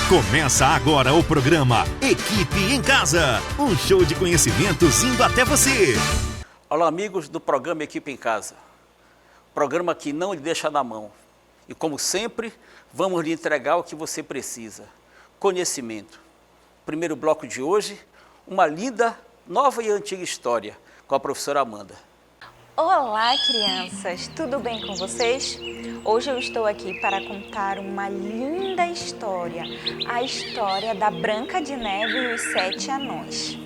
Começa agora o programa Equipe em Casa, um show de conhecimentos indo até você. Olá, amigos do programa Equipe em Casa, programa que não lhe deixa na mão. E como sempre, vamos lhe entregar o que você precisa, conhecimento. Primeiro bloco de hoje, uma linda, nova e antiga história com a professora Amanda. Olá, crianças! Tudo bem com vocês? Hoje eu estou aqui para contar uma linda história, a história da Branca de Neve e os 7 anões.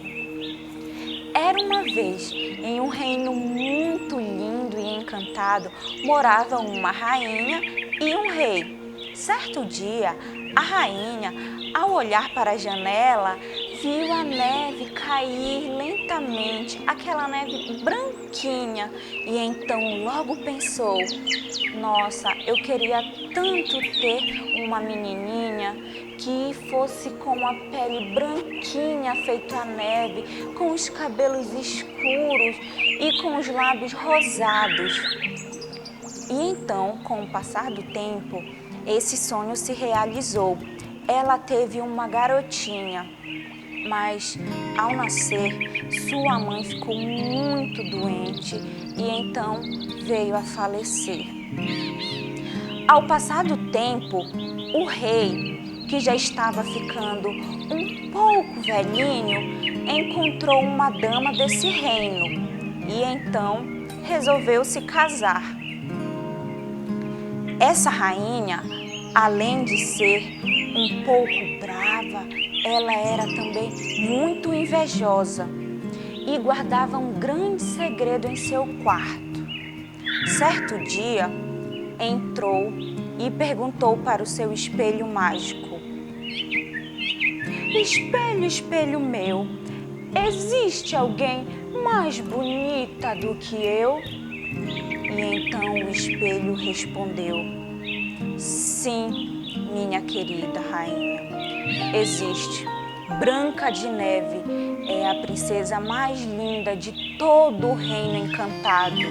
Era uma vez, em um reino muito lindo e encantado, moravam uma rainha e um rei. Certo dia, a rainha, ao olhar para a janela, viu a neve cair lentamente, aquela neve branquinha, e então logo pensou: nossa, eu queria tanto ter uma menininha que fosse com a pele branquinha feito a neve, com os cabelos escuros e com os lábios rosados. E então, com o passar do tempo, esse sonho se realizou. Ela teve uma garotinha, mas ao nascer, sua mãe ficou muito doente e então veio a falecer. Ao passar do tempo, o rei, que já estava ficando um pouco velhinho, encontrou uma dama desse reino e então resolveu se casar. Essa rainha, além de ser um pouco brava, ela era também muito invejosa e guardava um grande segredo em seu quarto. Certo dia, entrou e perguntou para o seu espelho mágico: espelho, espelho meu, existe alguém mais bonita do que eu? E então o espelho respondeu: sim, minha querida rainha, existe. Branca de Neve é a princesa mais linda de todo o reino encantado.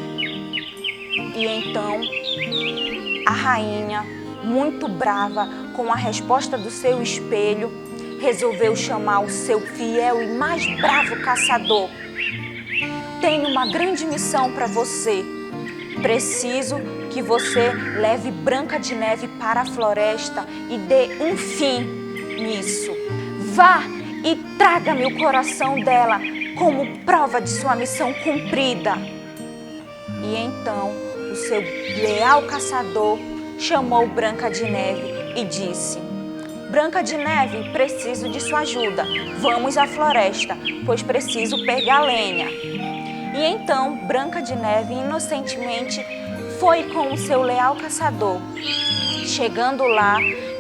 E então a rainha, muito brava com a resposta do seu espelho, resolveu chamar o seu fiel e mais bravo caçador. Tenho uma grande missão para você. Preciso que você leve Branca de Neve para a floresta e dê um fim nisso. Vá e traga-me o coração dela como prova de sua missão cumprida. E então o seu leal caçador chamou Branca de Neve e disse: Branca de Neve, preciso de sua ajuda. Vamos à floresta, pois preciso pegar lenha. E então Branca de Neve inocentemente foi com o seu leal caçador. Chegando lá,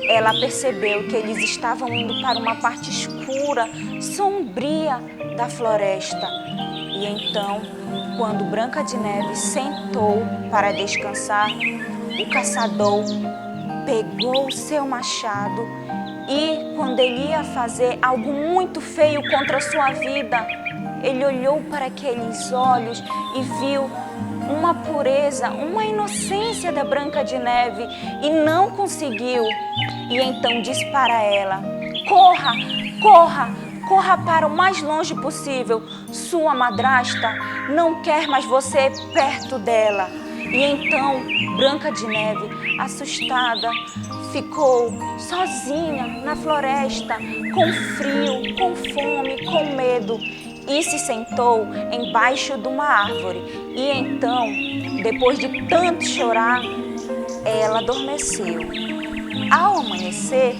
ela percebeu que eles estavam indo para uma parte escura, sombria da floresta. E então, quando Branca de Neve sentou para descansar, o caçador pegou o seu machado e, quando ele ia fazer algo muito feio contra a sua vida, ele olhou para aqueles olhos e viu uma pureza, uma inocência da Branca de Neve e não conseguiu. E então disse para ela: corra, corra, corra para o mais longe possível. Sua madrasta não quer mais você perto dela. E então Branca de Neve, assustada, ficou sozinha na floresta, com frio, com fome, com medo. E se sentou embaixo de uma árvore. E então, depois de tanto chorar, ela adormeceu. Ao amanhecer,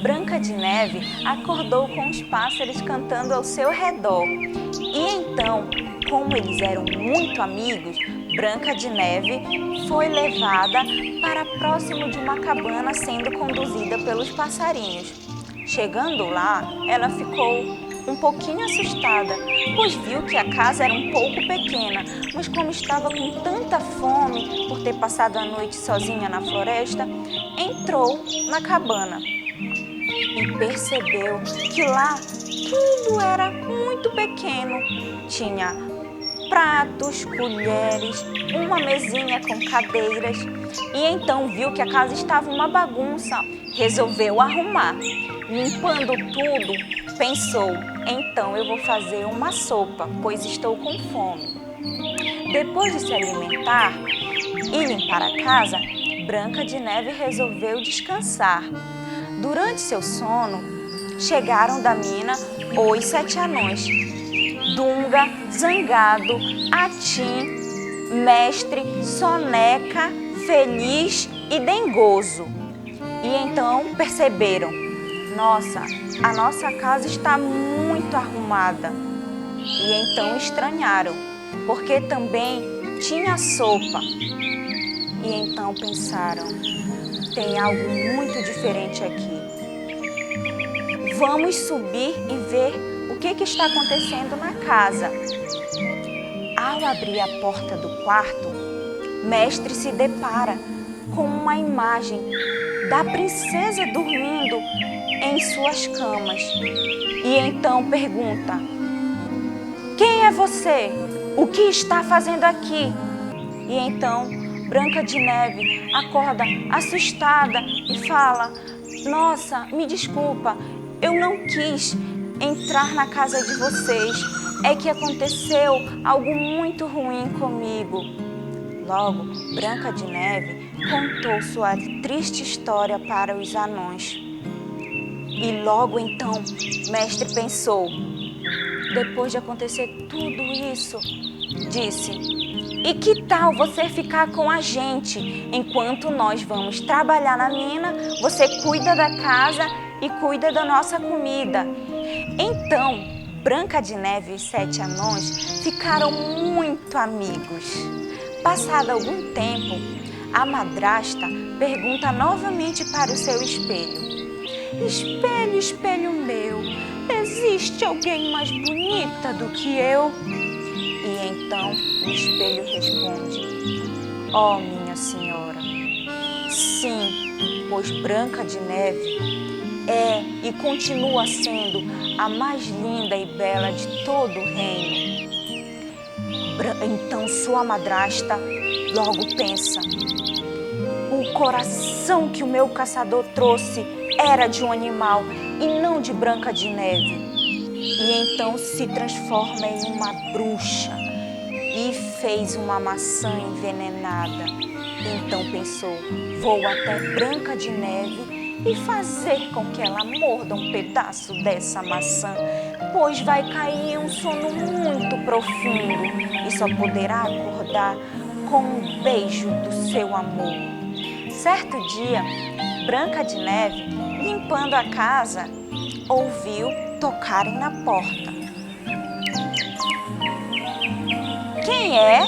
Branca de Neve acordou com os pássaros cantando ao seu redor. E então, como eles eram muito amigos, Branca de Neve foi levada para próximo de uma cabana, sendo conduzida pelos passarinhos. Chegando lá, ela ficou um pouquinho assustada, pois viu que a casa era um pouco pequena, mas como estava com tanta fome por ter passado a noite sozinha na floresta, entrou na cabana e percebeu que lá tudo era muito pequeno. Tinha pratos, colheres, uma mesinha com cadeiras, e então viu que a casa estava uma bagunça. Resolveu arrumar. limpando tudo, pensou: então eu vou fazer uma sopa, pois estou com fome. Depois de se alimentar e limpar a casa, Branca de Neve resolveu descansar. Durante seu sono, chegaram da mina os 7 anões: Dunga, Zangado, Atim, Mestre, Soneca, Feliz e Dengoso. E então perceberam: nossa, a nossa casa está muito arrumada. E então estranharam, porque também tinha sopa. E então pensaram: tem algo muito diferente aqui. Vamos subir e ver o que está acontecendo na casa. Ao abrir a porta do quarto, Mestre se depara com uma imagem da princesa dormindo em suas camas. E então pergunta: quem é você? O que está fazendo aqui? E então Branca de Neve acorda assustada e fala: nossa, me desculpa, eu não quis entrar na casa de vocês. É que aconteceu algo muito ruim comigo. Logo, Branca de Neve contou sua triste história para os anões. E logo então, Mestre pensou: depois de acontecer tudo isso, disse: e que tal você ficar com a gente? Enquanto nós vamos trabalhar na mina, você cuida da casa e cuida da nossa comida. Então, Branca de Neve e os 7 anões ficaram muito amigos. Passado algum tempo, a madrasta pergunta novamente para o seu espelho: espelho, espelho meu, existe alguém mais bonita do que eu? E então o espelho responde: ó, minha senhora, sim, pois Branca de Neve é e continua sendo a mais linda e bela de todo o reino. Então sua madrasta logo pensa: o coração que o meu caçador trouxe era de um animal e não de Branca de Neve. E então se transforma em uma bruxa e fez uma maçã envenenada. Então pensou: vou até Branca de Neve e fazer com que ela morda um pedaço dessa maçã, pois vai cair em um sono muito profundo e só poderá acordar com um beijo do seu amor. Certo dia, Branca de Neve, limpando a casa, ouviu tocarem na porta. Quem é?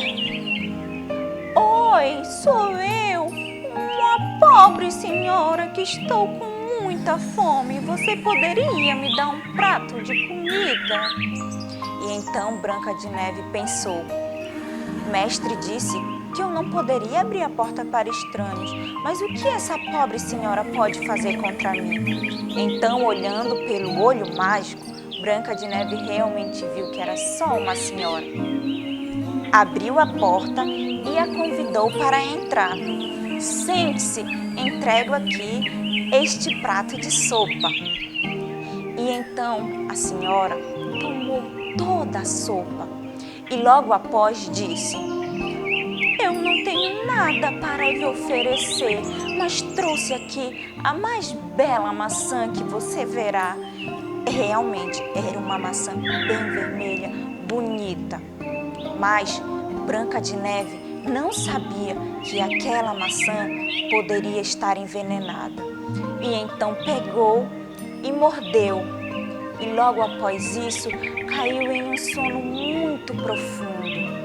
Oi, sou eu, uma pobre senhora que estou com muita fome. Você poderia me dar um prato de comida? E então Branca de Neve pensou: Mestre disse que eu não poderia abrir a porta para estranhos, mas o que essa pobre senhora pode fazer contra mim? Então, olhando pelo olho mágico, Branca de Neve realmente viu que era só uma senhora. Abriu a porta e a convidou para entrar. Sente-se, entrego aqui este prato de sopa. E então a senhora tomou toda a sopa e logo após disse: eu não tenho nada para lhe oferecer, mas trouxe aqui a mais bela maçã que você verá. Realmente era uma maçã bem vermelha, bonita. Mas Branca de Neve não sabia que aquela maçã poderia estar envenenada. E então pegou e mordeu. E logo após isso, caiu em um sono muito profundo.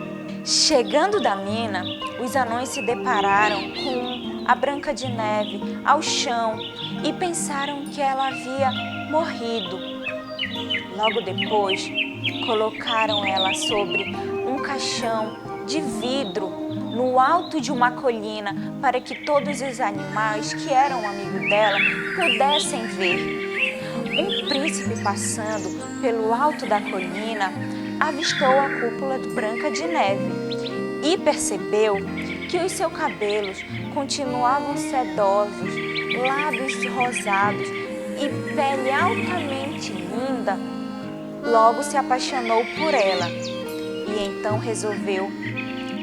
Chegando da mina, os anões se depararam com a Branca de Neve ao chão e pensaram que ela havia morrido. Logo depois, colocaram ela sobre um caixão de vidro no alto de uma colina para que todos os animais que eram amigos dela pudessem ver. Um príncipe passando pelo alto da colina avistou a cúpula de Branca de Neve e percebeu que os seus cabelos continuavam sedosos, lábios rosados e pele altamente linda, logo se apaixonou por ela e então resolveu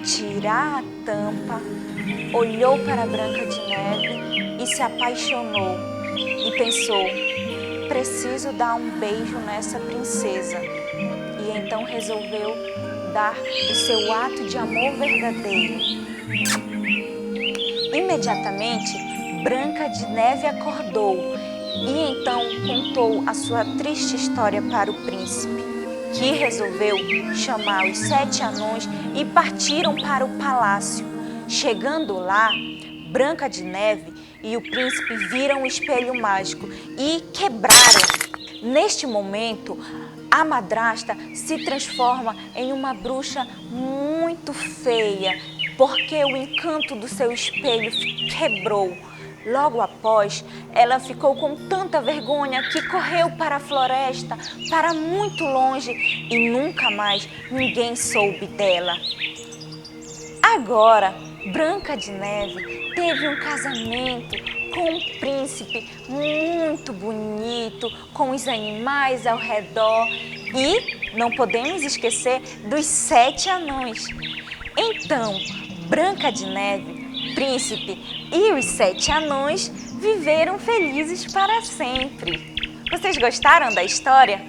tirar a tampa, olhou para a Branca de Neve e se apaixonou e pensou: preciso dar um beijo nessa princesa. E então resolveu dar o seu ato de amor verdadeiro. Imediatamente, Branca de Neve acordou e então contou a sua triste história para o príncipe, que resolveu chamar os 7 anões e partiram para o palácio. Chegando lá, Branca de Neve e o príncipe viram o espelho mágico e quebraram. Neste momento, a madrasta se transforma em uma bruxa muito feia, porque o encanto do seu espelho quebrou. Logo após, ela ficou com tanta vergonha que correu para a floresta, para muito longe, e nunca mais ninguém soube dela. Agora, Branca de Neve teve um casamento com um príncipe muito bonito, com os animais ao redor e não podemos esquecer dos 7 anões. Então, Branca de Neve, príncipe e os 7 anões viveram felizes para sempre. Vocês gostaram da história?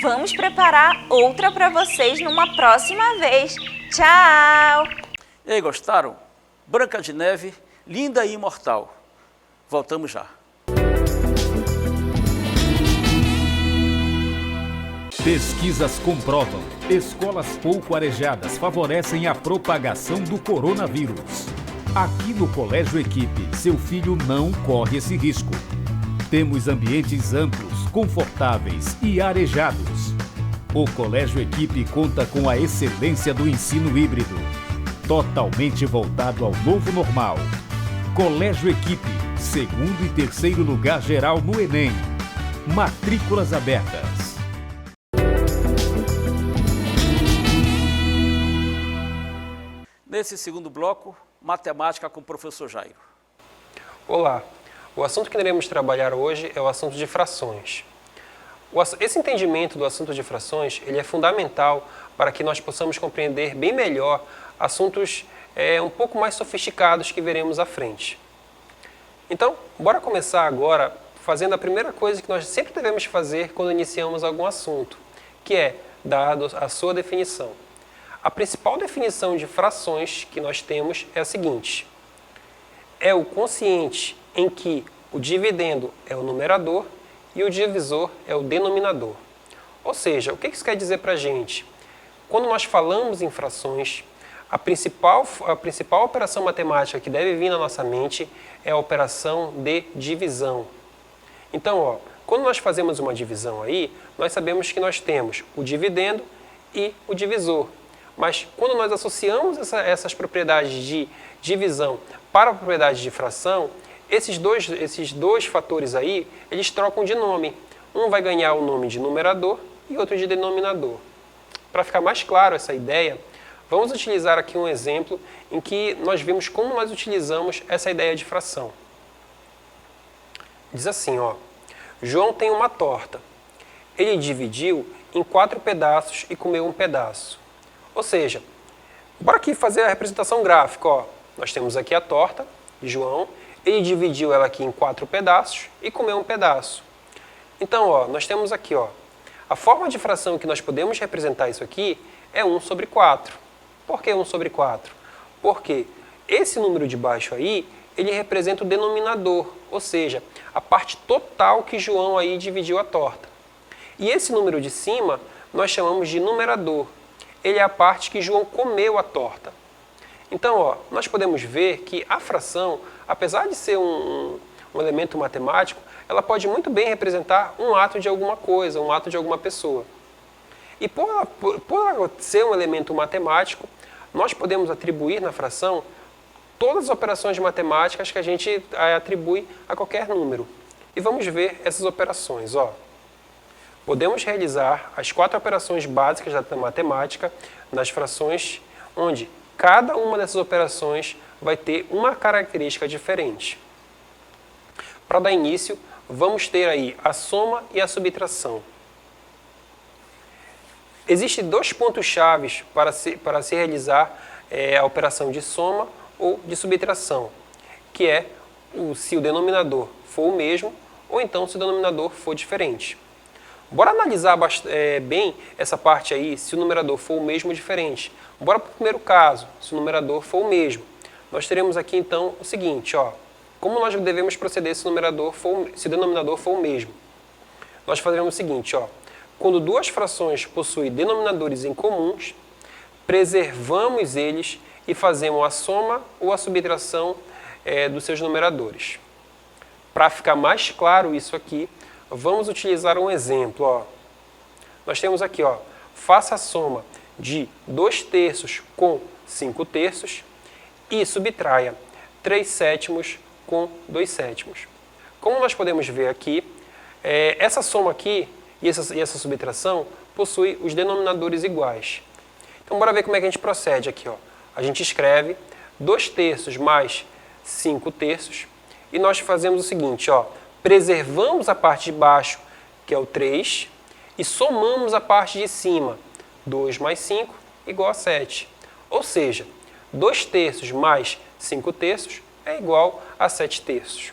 Vamos preparar outra para vocês numa próxima vez. Tchau! E aí, gostaram? Branca de Neve, linda e imortal. Voltamos já. Pesquisas comprovam: escolas pouco arejadas favorecem a propagação do coronavírus. Aqui no Colégio Equipe, seu filho não corre esse risco. Temos ambientes amplos, confortáveis e arejados. O Colégio Equipe conta com a excelência do ensino híbrido, totalmente voltado ao novo normal. Colégio Equipe, 2º e 3º lugar geral no Enem. Matrículas abertas. Nesse segundo bloco, matemática com o professor Jairo. Olá, o assunto que iremos trabalhar hoje é o assunto de frações. Esse entendimento do assunto de frações ele é fundamental para que nós possamos compreender bem melhor assuntos um pouco mais sofisticados que veremos à frente. Então, bora começar agora fazendo a primeira coisa que nós sempre devemos fazer quando iniciamos algum assunto, que é dar a sua definição. A principal definição de frações que nós temos é a seguinte: é o quociente em que o dividendo é o numerador e o divisor é o denominador. Ou seja, o que isso quer dizer para a gente? Quando nós falamos em frações, a principal operação matemática que deve vir na nossa mente é a operação de divisão. Então, quando nós fazemos uma divisão aí, nós sabemos que nós temos o dividendo e o divisor. Mas quando nós associamos essas propriedades de divisão para a propriedade de fração, esses dois fatores aí, eles trocam de nome. Um vai ganhar o nome de numerador e outro de denominador. Para ficar mais claro essa ideia, vamos utilizar aqui um exemplo em que nós vimos como nós utilizamos essa ideia de fração. Diz assim, João tem uma torta. Ele dividiu em 4 pedaços e comeu um pedaço. Ou seja, bora aqui fazer a representação gráfica. Nós temos aqui a torta de João, ele dividiu ela aqui em 4 pedaços e comeu um pedaço. Então, nós temos aqui, a forma de fração que nós podemos representar isso aqui é 1 sobre 4. Por que 1 sobre 4? Porque esse número de baixo aí, ele representa o denominador, ou seja, a parte total que João aí dividiu a torta. E esse número de cima, nós chamamos de numerador. Ele é a parte que João comeu a torta. Então, nós podemos ver que a fração, apesar de ser um elemento matemático, ela pode muito bem representar um ato de alguma coisa, um ato de alguma pessoa. E por ser um elemento matemático, nós podemos atribuir na fração todas as operações matemáticas que a gente atribui a qualquer número. E vamos ver essas operações. Podemos realizar as 4 operações básicas da matemática nas frações, onde cada uma dessas operações vai ter uma característica diferente. Para dar início, vamos ter aí a soma e a subtração. Existem dois pontos chaves para se realizar a operação de soma ou de subtração, que é se o denominador for o mesmo ou então se o denominador for diferente. Bora analisar bem essa parte aí, se o numerador for o mesmo ou diferente. Bora para o primeiro caso, se o numerador for o mesmo. Nós teremos aqui então o seguinte, ó, como nós devemos proceder se o denominador for o mesmo. Nós faremos o seguinte, ó, quando duas frações possuem denominadores em comuns, preservamos eles e fazemos a soma ou a subtração dos seus numeradores. Para ficar mais claro isso aqui, vamos utilizar um exemplo. Ó. Nós temos aqui, ó, faça a soma de 2/3 com 5/3 e subtraia 3/7 com 2/7. Como nós podemos ver aqui, essa soma aqui e essa subtração possui os denominadores iguais. Então, bora ver como é que a gente procede aqui. Ó. A gente escreve 2/3 mais 5/3 e nós fazemos o seguinte, ó, preservamos a parte de baixo, que é o 3, e somamos a parte de cima, 2 mais 5 igual a 7. Ou seja, 2/3 mais 5/3 é igual a 7/3.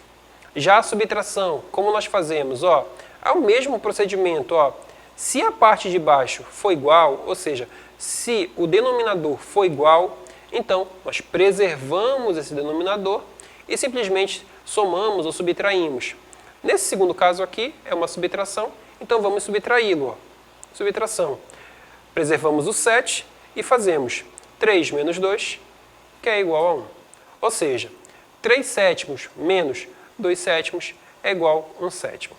Já a subtração, como nós fazemos? Ó, é o mesmo procedimento. Ó. Se a parte de baixo for igual, ou seja, se o denominador for igual, então nós preservamos esse denominador e simplesmente somamos ou subtraímos. Nesse segundo caso aqui, é uma subtração, então vamos subtraí-lo. Subtração. Preservamos o 7 e fazemos 3 menos 2, que é igual a 1. Ou seja, 3/7 menos 2/7 é igual a 1/7.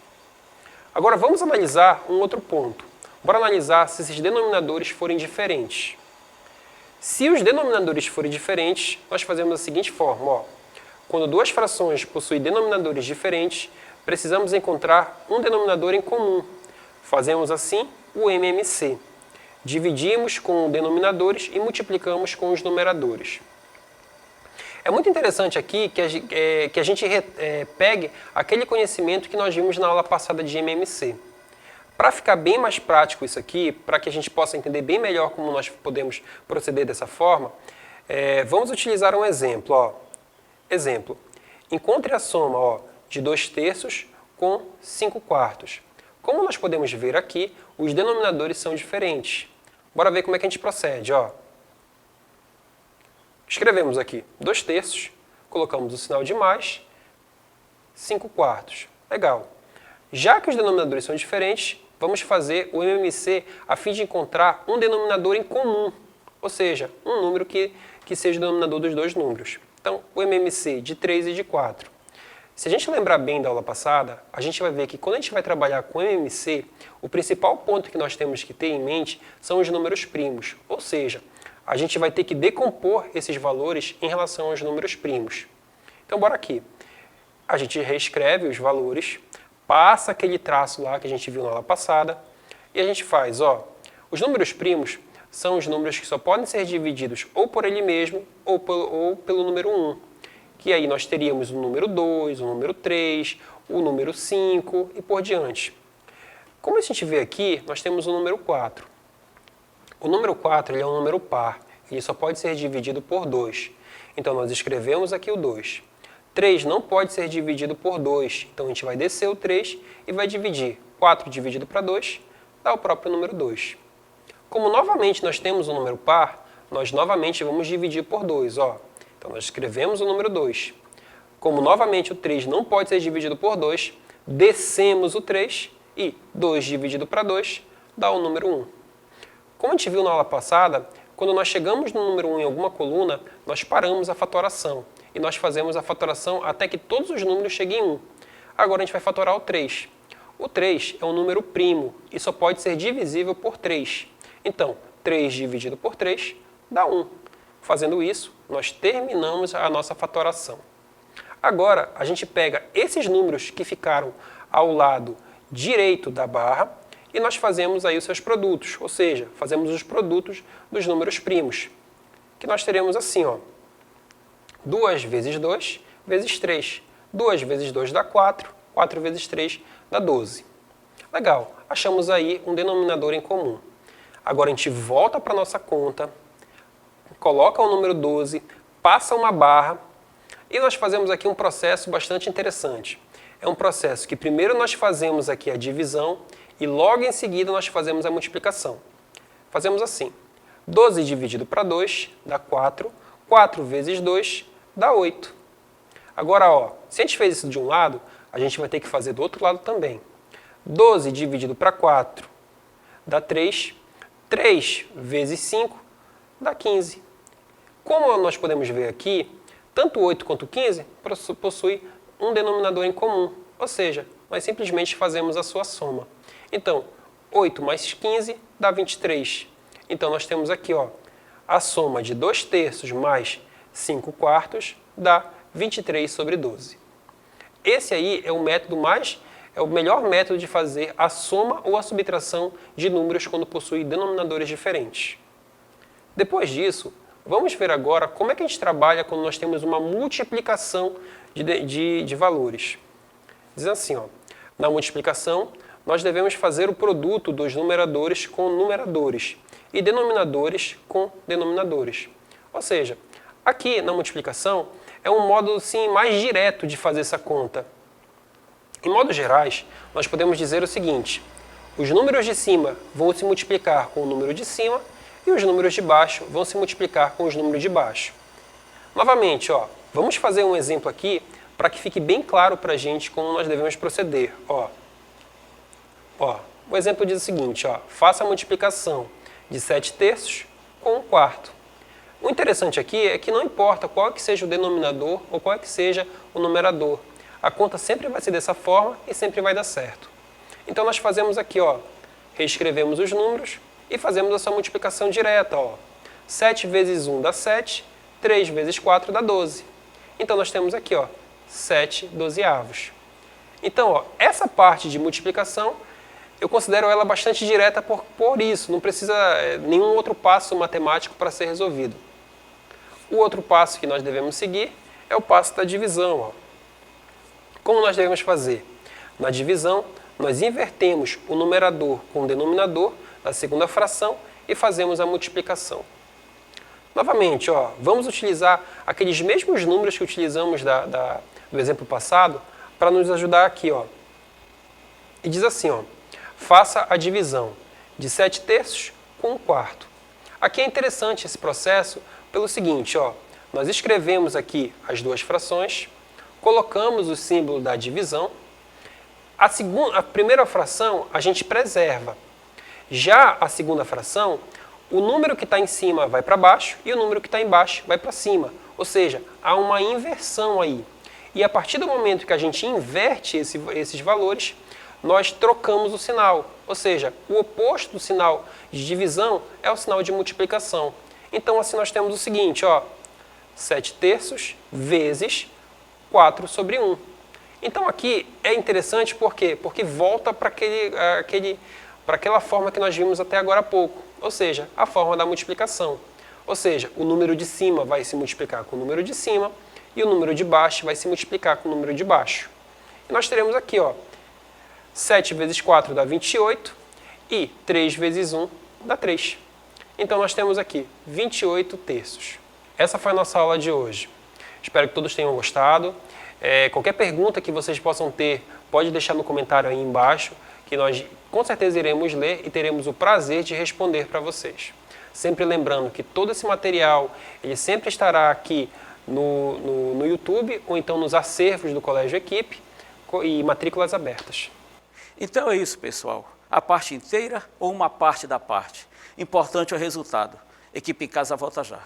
Agora vamos analisar um outro ponto. Bora analisar se esses denominadores forem diferentes. Se os denominadores forem diferentes, nós fazemos da seguinte forma. Ó. Quando duas frações possuem denominadores diferentes, precisamos encontrar um denominador em comum. Fazemos assim o MMC. Dividimos com denominadores e multiplicamos com os numeradores. É muito interessante aqui que a gente pegue aquele conhecimento que nós vimos na aula passada de MMC. Para ficar bem mais prático isso aqui, para que a gente possa entender bem melhor como nós podemos proceder dessa forma, vamos utilizar um exemplo. Ó. Exemplo, encontre a soma ó, de 2/3 com 5/4. Como nós podemos ver aqui, os denominadores são diferentes. Bora ver como é que a gente procede. Ó. Escrevemos aqui 2/3, colocamos o sinal de mais, 5/4. Legal. Já que os denominadores são diferentes, vamos fazer o MMC a fim de encontrar um denominador em comum, ou seja, um número que seja o denominador dos dois números. Então, o MMC de 3 e de 4. Se a gente lembrar bem da aula passada, a gente vai ver que quando a gente vai trabalhar com MMC, o principal ponto que nós temos que ter em mente são os números primos, ou seja, a gente vai ter que decompor esses valores em relação aos números primos. Então, bora aqui. A gente reescreve os valores, passa aquele traço lá que a gente viu na aula passada, e a gente faz, ó, os números primos são os números que só podem ser divididos ou por ele mesmo ou pelo número 1. Que aí nós teríamos o número 2, o número 3, o número 5 e por diante. Como a gente vê aqui, nós temos o número 4. O número 4 ele é um número par, ele só pode ser dividido por 2. Então nós escrevemos aqui o 2. 3 não pode ser dividido por 2, então a gente vai descer o 3 e vai dividir. 4 dividido para 2 dá o próprio número 2. Como novamente nós temos um número par, nós novamente vamos dividir por 2. Ó. Então nós escrevemos o número 2. Como novamente o 3 não pode ser dividido por 2, descemos o 3 e 2 dividido para 2 dá o número 1. Como a gente viu na aula passada, quando nós chegamos no número 1 em alguma coluna, nós paramos a fatoração. E nós fazemos a fatoração até que todos os números cheguem em 1. Agora a gente vai fatorar o 3. O 3 é um número primo e só pode ser divisível por 3. Então, 3 dividido por 3 dá 1. Fazendo isso, nós terminamos a nossa fatoração. Agora, a gente pega esses números que ficaram ao lado direito da barra e nós fazemos aí os seus produtos, ou seja, fazemos os produtos dos números primos, que nós teremos assim, ó, 2 vezes 2 vezes 3. 2 vezes 2 dá 4, 4 vezes 3 dá 12. Legal, achamos aí um denominador em comum. Agora a gente volta para a nossa conta, coloca o número 12, passa uma barra e nós fazemos aqui um processo bastante interessante. É um processo que primeiro nós fazemos aqui a divisão e logo em seguida nós fazemos a multiplicação. Fazemos assim, 12 dividido para 2 dá 4, 4 vezes 2 dá 8. Agora, ó, se a gente fez isso de um lado, a gente vai ter que fazer do outro lado também. 12 dividido para 4 dá 3, 3 vezes 5 dá 15. Como nós podemos ver aqui, tanto 8 quanto 15 possuem um denominador em comum, ou seja, nós simplesmente fazemos a sua soma. Então, 8 mais 15 dá 23. Então, nós temos aqui, ó, a soma de 2/3 mais 5/4 dá 23 sobre 12. Esse aí é o melhor método de fazer a soma ou a subtração de números quando possui denominadores diferentes. Depois disso, vamos ver agora como é que a gente trabalha quando nós temos uma multiplicação de valores. Diz assim, ó, na multiplicação, nós devemos fazer o produto dos numeradores com numeradores e denominadores com denominadores. Ou seja, aqui na multiplicação é um modo sim, mais direto de fazer essa conta. Em modos gerais, nós podemos dizer o seguinte, os números de cima vão se multiplicar com o número de cima e os números de baixo vão se multiplicar com os números de baixo. Novamente, ó, vamos fazer um exemplo aqui para que fique bem claro para a gente como nós devemos proceder. Ó, o exemplo diz o seguinte, ó, faça a multiplicação de 7/3 com 1/4. O interessante aqui é que não importa qual que seja o denominador ou qual que seja o numerador. A conta sempre vai ser dessa forma e sempre vai dar certo. Então nós fazemos aqui, ó, reescrevemos os números e fazemos essa multiplicação direta. Ó. 7 vezes 1 dá 7, 3 vezes 4 dá 12. Então nós temos aqui, ó, 7 dozeavos. Então, ó, essa parte de multiplicação, eu considero ela bastante direta por isso, não precisa nenhum outro passo matemático para ser resolvido. O outro passo que nós devemos seguir é o passo da divisão. Ó. Como nós devemos fazer? Na divisão, nós invertemos o numerador com o denominador da segunda fração e fazemos a multiplicação. Novamente, ó, vamos utilizar aqueles mesmos números que utilizamos do exemplo passado para nos ajudar aqui. Ó. E diz assim, ó, faça a divisão de 7/3 com 1/4. Aqui é interessante esse processo pelo seguinte, ó, nós escrevemos aqui as duas frações, colocamos o símbolo da divisão, a primeira fração a gente preserva. Já a segunda fração, o número que está em cima vai para baixo e o número que está embaixo vai para cima. Ou seja, há uma inversão aí. E a partir do momento que a gente inverte esses valores, nós trocamos o sinal. Ou seja, o oposto do sinal de divisão é o sinal de multiplicação. Então, assim nós temos o seguinte, ó, 7/3 vezes 4 sobre 1. Então, aqui é interessante por quê? Porque volta para aquela forma que nós vimos até agora há pouco. Ou seja, a forma da multiplicação. Ou seja, o número de cima vai se multiplicar com o número de cima e o número de baixo vai se multiplicar com o número de baixo. E nós teremos aqui, ó, 7 vezes 4 dá 28 e 3 vezes 1 dá 3. Então, nós temos aqui 28/3. Essa foi a nossa aula de hoje. Espero que todos tenham gostado. Qualquer pergunta que vocês possam ter, pode deixar no comentário aí embaixo, que nós com certeza iremos ler e teremos o prazer de responder para vocês. Sempre lembrando que todo esse material, ele sempre estará aqui no YouTube ou então nos acervos do Colégio Equipe e matrículas abertas. Então é isso, pessoal. A parte inteira ou uma parte da parte. Importante é o resultado. Equipe em Casa volta já.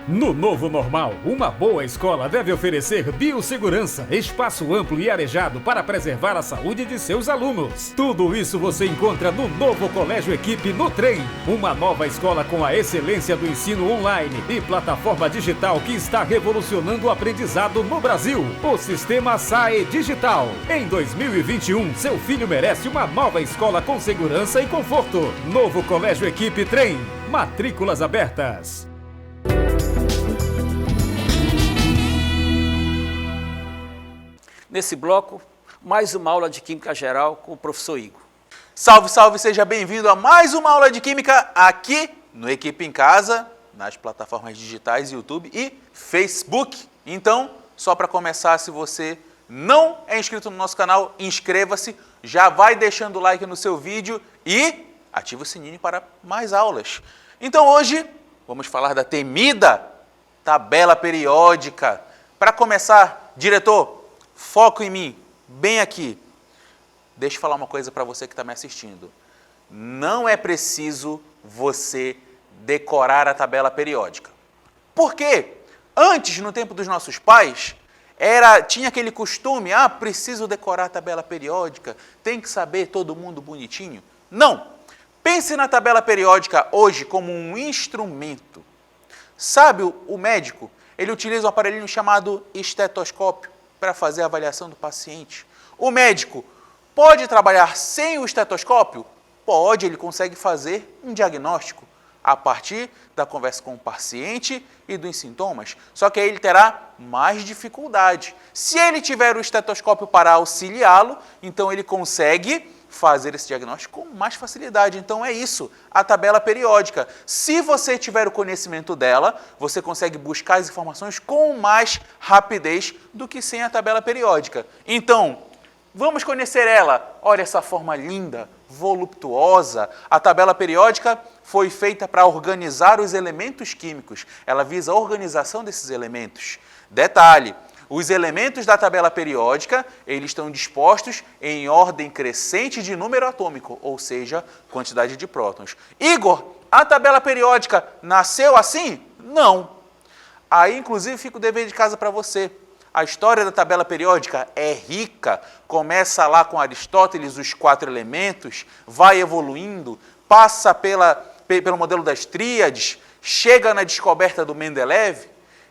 No novo normal, uma boa escola deve oferecer biossegurança, espaço amplo e arejado para preservar a saúde de seus alunos. Tudo isso você encontra no novo Colégio Equipe no Trem. Uma nova escola com a excelência do ensino online e plataforma digital que está revolucionando o aprendizado no Brasil. O sistema SAE Digital. Em 2021, seu filho merece uma nova escola com segurança e conforto. Novo Colégio Equipe Trem. Matrículas abertas. Nesse bloco, mais uma aula de Química Geral com o professor Igor. Salve, salve, seja bem-vindo a mais uma aula de Química aqui no Equipe em Casa, nas plataformas digitais YouTube e Facebook. Então, só para começar, se você não é inscrito no nosso canal, inscreva-se, já vai deixando o like no seu vídeo e ativa o sininho para mais aulas. Então hoje vamos falar da temida tabela periódica. Para começar, diretor, foco em mim, bem aqui. Deixa eu falar uma coisa para você que está me assistindo. Não é preciso você decorar a tabela periódica. Por quê? Antes, no tempo dos nossos pais, tinha aquele costume, preciso decorar a tabela periódica, tem que saber todo mundo bonitinho. Não! Pense na tabela periódica hoje como um instrumento. Sabe, o médico, ele utiliza um aparelhinho chamado estetoscópio para fazer a avaliação do paciente. O médico pode trabalhar sem o estetoscópio? Pode, ele consegue fazer um diagnóstico a partir da conversa com o paciente e dos sintomas, só que aí ele terá mais dificuldade. Se ele tiver o estetoscópio para auxiliá-lo, então ele consegue fazer esse diagnóstico com mais facilidade. Então é isso, a tabela periódica. Se você tiver o conhecimento dela, você consegue buscar as informações com mais rapidez do que sem a tabela periódica. Então, vamos conhecer ela. Olha essa forma linda, voluptuosa. A tabela periódica foi feita para organizar os elementos químicos. Ela visa a organização desses elementos. Detalhe, os elementos da tabela periódica, eles estão dispostos em ordem crescente de número atômico, ou seja, quantidade de prótons. Igor, a tabela periódica nasceu assim? Não. Aí, inclusive, fica o dever de casa para você. A história da tabela periódica é rica, começa lá com Aristóteles, os 4 elementos, vai evoluindo, passa pelo modelo das tríades, chega na descoberta do Mendeleev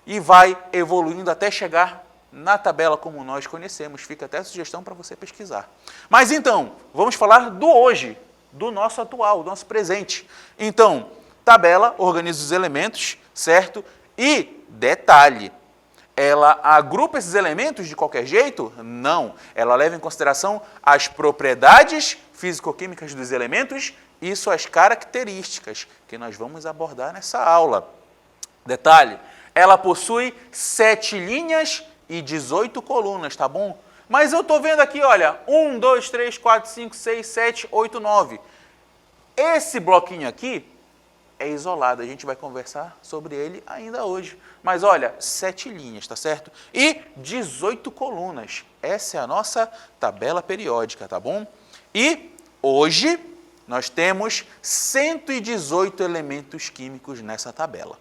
e vai evoluindo até chegar na tabela como nós conhecemos. Fica até a sugestão para você pesquisar. Mas então, vamos falar do hoje, do nosso atual, do nosso presente. Então, tabela organiza os elementos, certo? E, detalhe, ela agrupa esses elementos de qualquer jeito? Não. Ela leva em consideração as propriedades físico-químicas dos elementos e suas características, que nós vamos abordar nessa aula. Detalhe, ela possui 7 linhas e 18 colunas, tá bom? Mas eu estou vendo aqui, olha, 1, 2, 3, 4, 5, 6, 7, 8, 9. Esse bloquinho aqui é isolado, a gente vai conversar sobre ele ainda hoje. Mas olha, 7 linhas, tá certo? E 18 colunas. Essa é a nossa tabela periódica, tá bom? E hoje nós temos 118 elementos químicos nessa tabela,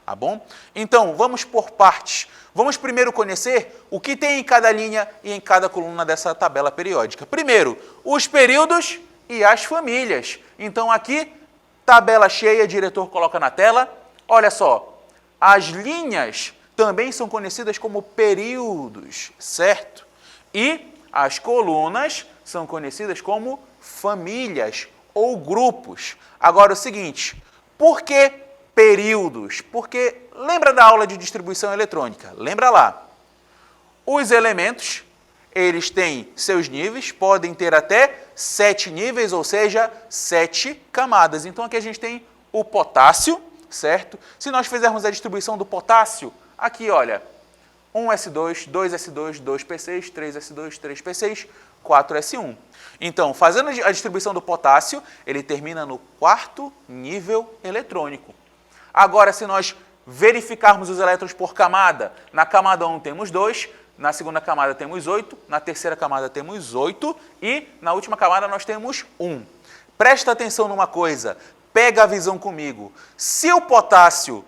tá bom? Então, vamos por partes. Vamos primeiro conhecer o que tem em cada linha e em cada coluna dessa tabela periódica. Primeiro, os períodos e as famílias. Então, aqui, tabela cheia, diretor coloca na tela. Olha só, as linhas também são conhecidas como períodos, certo? E as colunas são conhecidas como famílias ou grupos. Agora, o seguinte, por que períodos? Porque lembra da aula de distribuição eletrônica? Lembra lá. Os elementos, eles têm seus níveis, podem ter até 7 níveis, ou seja, 7 camadas. Então, aqui a gente tem o potássio, certo? Se nós fizermos a distribuição do potássio, aqui, olha, 1S2, 2S2, 2P6, 3S2, 3P6, 4S1. Então, fazendo a distribuição do potássio, ele termina no 4º nível eletrônico. Agora, se nós verificarmos os elétrons por camada, na camada 1 temos 2, na segunda camada temos 8, na terceira camada temos 8 e na última camada nós temos 1. Presta atenção numa coisa, pega a visão comigo. Se o potássio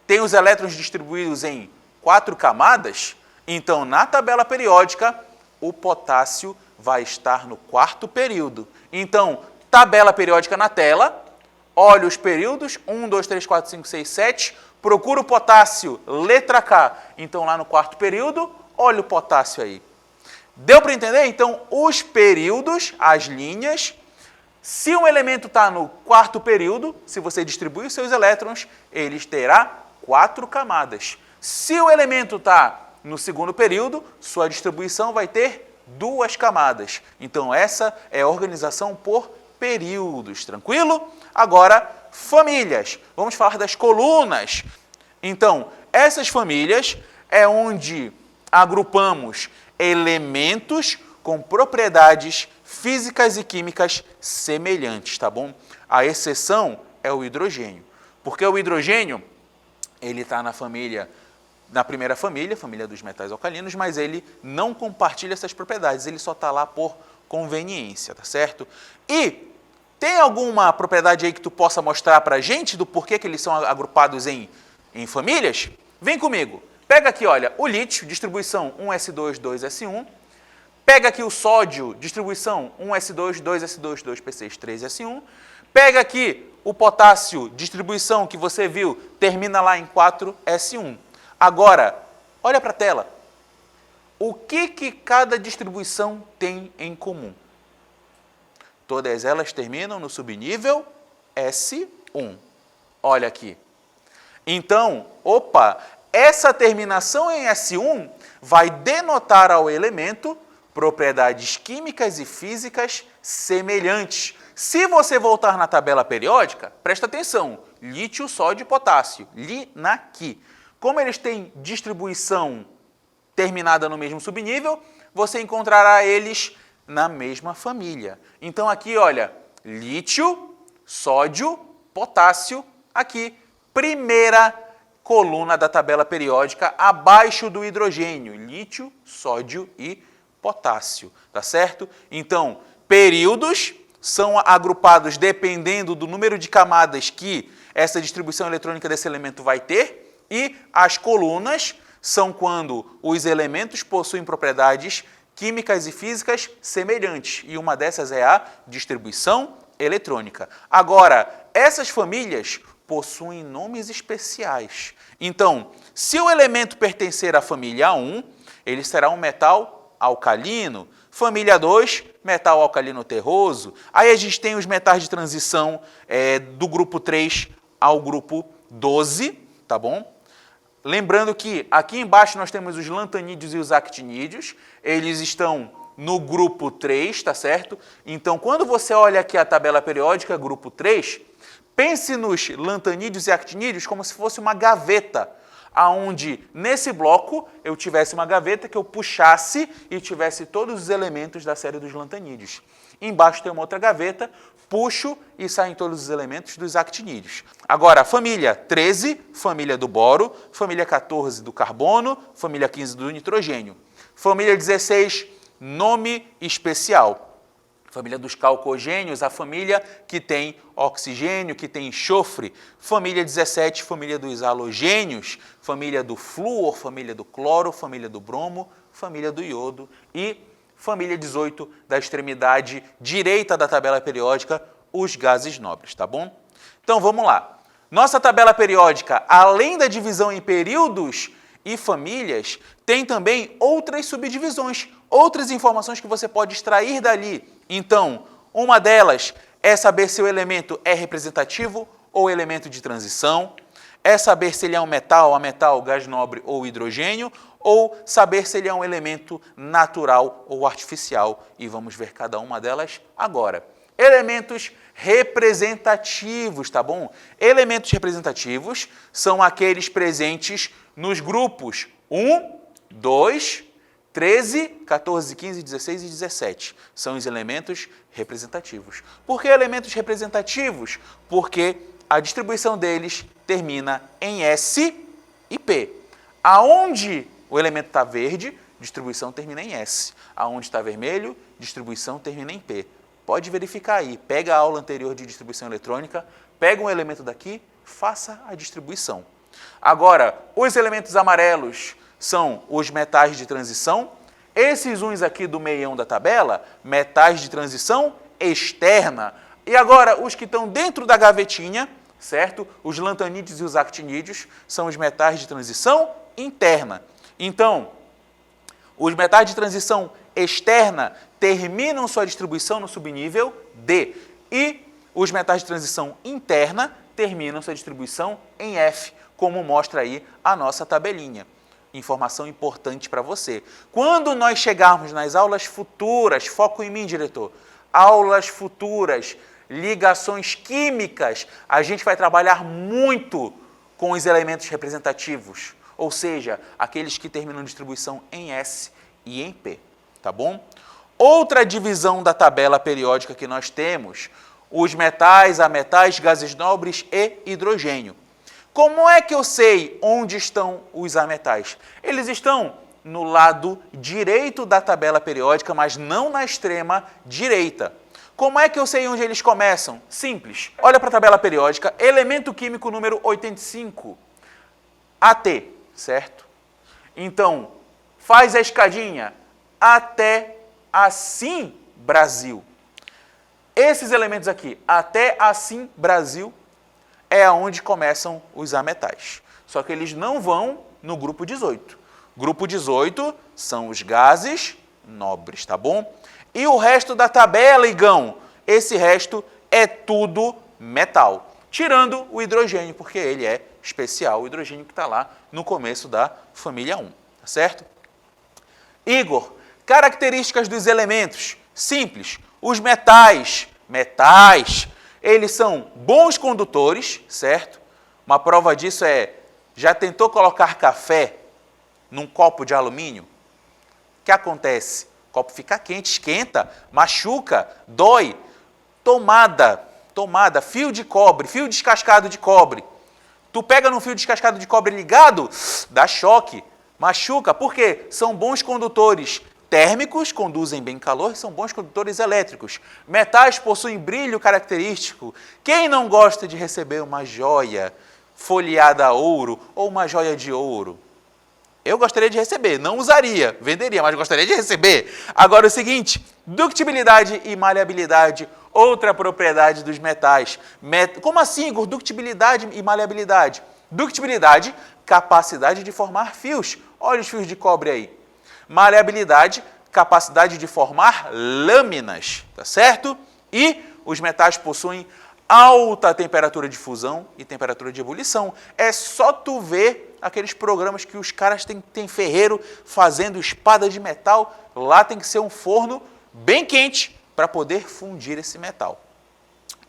tem os elétrons distribuídos em 4 camadas, então na tabela periódica o potássio vai estar no 4º período. Então, tabela periódica na tela, olha os períodos, 1, 2, 3, 4, 5, 6, 7, procura o potássio, letra K. Então, lá no 4º período, olha o potássio aí. Deu para entender? Então, os períodos, as linhas, se um elemento está no 4º período, se você distribuir os seus elétrons, ele terá 4 camadas. Se o elemento está no segundo período, sua distribuição vai ter 2 camadas. Então, essa é a organização por períodos, tranquilo? Agora, famílias. Vamos falar das colunas. Então, essas famílias é onde agrupamos elementos com propriedades físicas e químicas semelhantes, tá bom? A exceção é o hidrogênio, porque o hidrogênio, ele está na primeira família, família dos metais alcalinos, mas ele não compartilha essas propriedades, ele só está lá por conveniência, tá certo? E tem alguma propriedade aí que tu possa mostrar para a gente do porquê que eles são agrupados em famílias? Vem comigo. Pega aqui, olha, o lítio, distribuição 1s2, 2s1. Pega aqui o sódio, distribuição 1s2, 2s2, 2p6, 3s1. Pega aqui o potássio, distribuição que você viu, termina lá em 4s1. Agora, olha para a tela. O que cada distribuição tem em comum? Todas elas terminam no subnível S1. Olha aqui. Então, essa terminação em S1 vai denotar ao elemento propriedades químicas e físicas semelhantes. Se você voltar na tabela periódica, presta atenção, lítio, sódio e potássio, Li-Na-Ki. Como eles têm distribuição terminada no mesmo subnível, você encontrará eles na mesma família. Então aqui, olha, lítio, sódio, potássio, aqui, primeira coluna da tabela periódica, abaixo do hidrogênio, lítio, sódio e potássio, tá certo? Então, períodos são agrupados dependendo do número de camadas que essa distribuição eletrônica desse elemento vai ter, e as colunas são quando os elementos possuem propriedades químicas e físicas semelhantes, e uma dessas é a distribuição eletrônica. Agora, essas famílias possuem nomes especiais. Então, se o elemento pertencer à família 1, ele será um metal alcalino, família 2, metal alcalino terroso. Aí a gente tem os metais de transição do grupo 3 ao grupo 12, tá bom? Lembrando que aqui embaixo nós temos os lantanídeos e os actinídeos, eles estão no grupo 3, tá certo? Então, quando você olha aqui a tabela periódica, grupo 3, pense nos lantanídeos e actinídeos como se fosse uma gaveta, aonde nesse bloco eu tivesse uma gaveta que eu puxasse e tivesse todos os elementos da série dos lantanídeos. Embaixo tem uma outra gaveta, puxo e saem todos os elementos dos actinídeos. Agora, a família 13, família do boro, família 14 do carbono, família 15 do nitrogênio. Família 16, nome especial. Família dos calcogênios, a família que tem oxigênio, que tem enxofre. Família 17, família dos halogênios, família do flúor, família do cloro, família do bromo, família do iodo e família 18, da extremidade direita da tabela periódica, os gases nobres, tá bom? Então, vamos lá. Nossa tabela periódica, além da divisão em períodos e famílias, tem também outras subdivisões, outras informações que você pode extrair dali. Então, uma delas é saber se o elemento é representativo ou elemento de transição, é saber se ele é um metal, ametal, gás nobre ou hidrogênio, ou saber se ele é um elemento natural ou artificial. E vamos ver cada uma delas agora. Elementos representativos, tá bom? Elementos representativos são aqueles presentes nos grupos 1, 2, 13, 14, 15, 16 e 17. São os elementos representativos. Por que elementos representativos? Porque a distribuição deles termina em S e P. Aonde o elemento está verde, distribuição termina em S. Aonde está vermelho, distribuição termina em P. Pode verificar aí, pega a aula anterior de distribuição eletrônica, pega um elemento daqui, faça a distribuição. Agora, os elementos amarelos são os metais de transição. Esses uns aqui do meião da tabela, metais de transição externa. E agora, os que estão dentro da gavetinha, certo? Os lantanídeos e os actinídeos são os metais de transição interna. Então, os metais de transição externa terminam sua distribuição no subnível D. E os metais de transição interna terminam sua distribuição em F, como mostra aí a nossa tabelinha. informação importante para você. Quando nós chegarmos nas aulas futuras, foco em mim, diretor, aulas futuras, ligações químicas, a gente vai trabalhar muito com os elementos representativos, ou seja, aqueles que terminam distribuição em S e em P, tá bom? Outra divisão da tabela periódica que nós temos, os metais, ametais, gases nobres e hidrogênio. Como é que eu sei onde estão os ametais? Eles estão no lado direito da tabela periódica, mas não na extrema direita. Como é que eu sei onde eles começam? Simples. Olha para a tabela periódica, elemento químico número 85, AT, certo? Então, faz a escadinha até assim Brasil. Esses elementos aqui, até assim Brasil, é onde começam os ametais. Só que eles não vão no grupo 18. Grupo 18 são os gases nobres, tá bom? E o resto da tabela, Igão, esse resto é tudo metal. Tirando o hidrogênio, porque ele é especial, o hidrogênio que está lá no começo da família 1, tá certo? Igor, características dos elementos. Simples. Os metais, eles são bons condutores, certo? Uma prova disso é, já tentou colocar café num copo de alumínio? O que acontece? O copo fica quente, esquenta, machuca, dói. Tomada, fio de cobre, fio descascado de cobre. Tu pega num fio descascado de cobre ligado, dá choque, machuca. Por quê? São bons condutores térmicos, conduzem bem calor e são bons condutores elétricos. Metais possuem brilho característico. Quem não gosta de receber uma joia folheada a ouro ou uma joia de ouro? Eu gostaria de receber, não usaria, venderia, mas gostaria de receber. Agora o seguinte, ductibilidade e maleabilidade, outra propriedade dos metais. Como assim, Igor? Ductibilidade e maleabilidade? Ductibilidade, capacidade de formar fios. Olha os fios de cobre aí. Maleabilidade, capacidade de formar lâminas, tá certo? E os metais possuem alta temperatura de fusão e temperatura de ebulição. É só tu ver aqueles programas que os caras têm ferreiro fazendo espada de metal. Lá tem que ser um forno bem quente para poder fundir esse metal.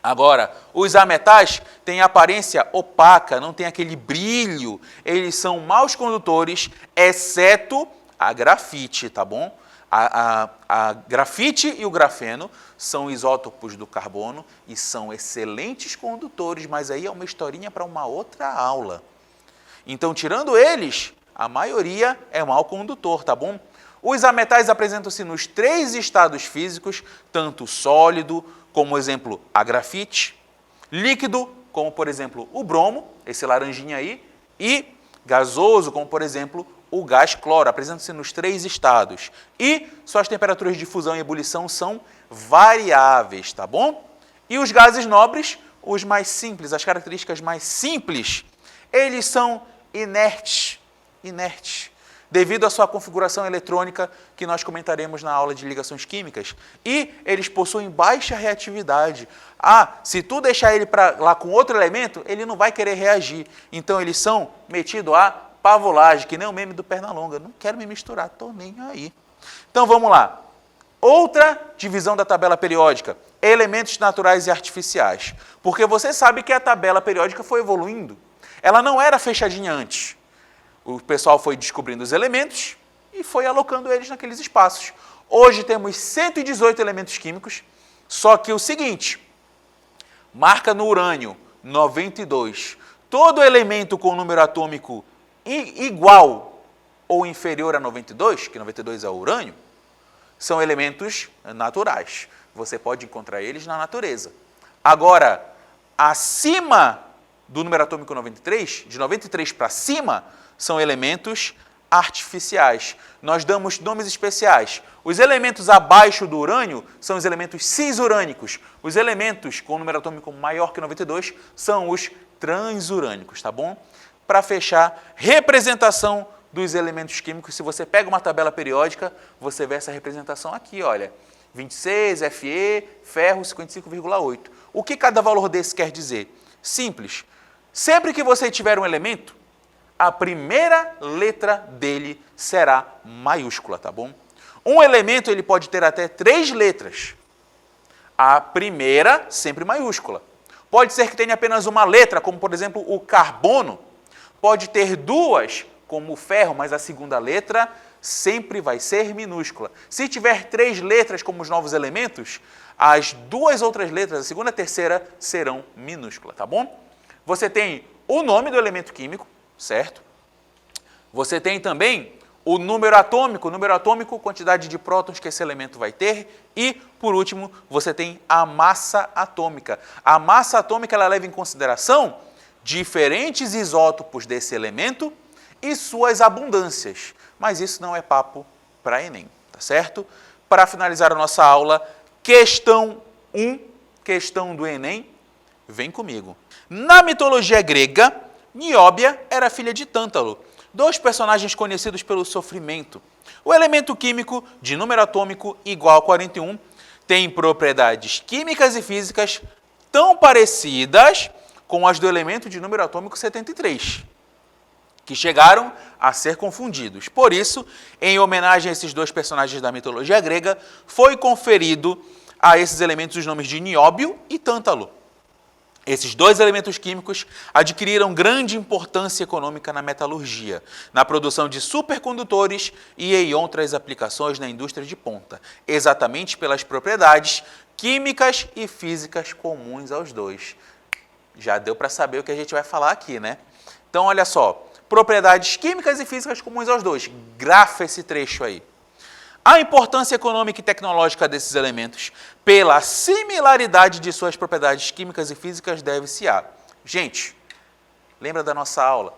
Agora, os ametais têm aparência opaca, não tem aquele brilho. Eles são maus condutores, exceto a grafite, tá bom? A grafite e o grafeno são isótopos do carbono e são excelentes condutores, mas aí é uma historinha para uma outra aula. Então, tirando eles, a maioria é mau condutor, tá bom? Os ametais apresentam-se nos 3 estados físicos, tanto sólido, como exemplo a grafite, líquido, como por exemplo o bromo, esse laranjinha aí, e gasoso, como por exemplo o gás cloro, apresentam-se nos 3 estados. E suas temperaturas de fusão e ebulição são variáveis, tá bom? E os gases nobres, os mais simples, as características mais simples, eles são inertes, devido à sua configuração eletrônica que nós comentaremos na aula de ligações químicas. E eles possuem baixa reatividade. Se tu deixar ele lá com outro elemento, ele não vai querer reagir. Então eles são metidos a pavulagem, que nem o meme do Pernalonga. Não quero me misturar, tô nem aí. Então vamos lá. Outra divisão da tabela periódica, elementos naturais e artificiais. Porque você sabe que a tabela periódica foi evoluindo. Ela não era fechadinha antes. O pessoal foi descobrindo os elementos e foi alocando eles naqueles espaços. Hoje temos 118 elementos químicos, só que o seguinte, marca no urânio 92. Todo elemento com número atômico igual ou inferior a 92, que 92 é o urânio, são elementos naturais. Você pode encontrar eles na natureza. Agora, acima do número atômico 93, de 93 para cima, são elementos artificiais. Nós damos nomes especiais. Os elementos abaixo do urânio são os elementos cisurânicos. Os elementos com número atômico maior que 92 são os transurânicos, tá bom? Para fechar, representação dos elementos químicos. Se você pega uma tabela periódica, você vê essa representação aqui, olha. 26, Fe, ferro 55,8. O que cada valor desse quer dizer? Simples. Sempre que você tiver um elemento, a primeira letra dele será maiúscula, tá bom? Um elemento ele pode ter até 3 letras. A primeira sempre maiúscula. Pode ser que tenha apenas uma letra, como por exemplo o carbono. Pode ter 2, como o ferro, mas a segunda letra sempre vai ser minúscula. Se tiver 3 letras como os novos elementos, as 2 outras letras, a segunda e a terceira, serão minúsculas, tá bom? Você tem o nome do elemento químico, certo? Você tem também o número atômico, quantidade de prótons que esse elemento vai ter. E, por último, você tem a massa atômica. A massa atômica ela leva em consideração diferentes isótopos desse elemento e suas abundâncias. Mas isso não é papo para Enem, tá certo? Para finalizar a nossa aula, questão 1, questão do Enem, vem comigo. Na mitologia grega, Nióbia era filha de Tântalo, 2 personagens conhecidos pelo sofrimento. O elemento químico de número atômico igual a 41 tem propriedades químicas e físicas tão parecidas com as do elemento de número atômico 73, que chegaram a ser confundidos. Por isso, em homenagem a esses 2 personagens da mitologia grega, foi conferido a esses elementos os nomes de Nióbio e Tântalo. Esses 2 elementos químicos adquiriram grande importância econômica na metalurgia, na produção de supercondutores e em outras aplicações na indústria de ponta, exatamente pelas propriedades químicas e físicas comuns aos 2. Já deu para saber o que a gente vai falar aqui, né? Então, olha só, propriedades químicas e físicas comuns aos 2. Grafa esse trecho aí. A importância econômica e tecnológica desses elementos, pela similaridade de suas propriedades químicas e físicas, deve-se a... Gente, lembra da nossa aula?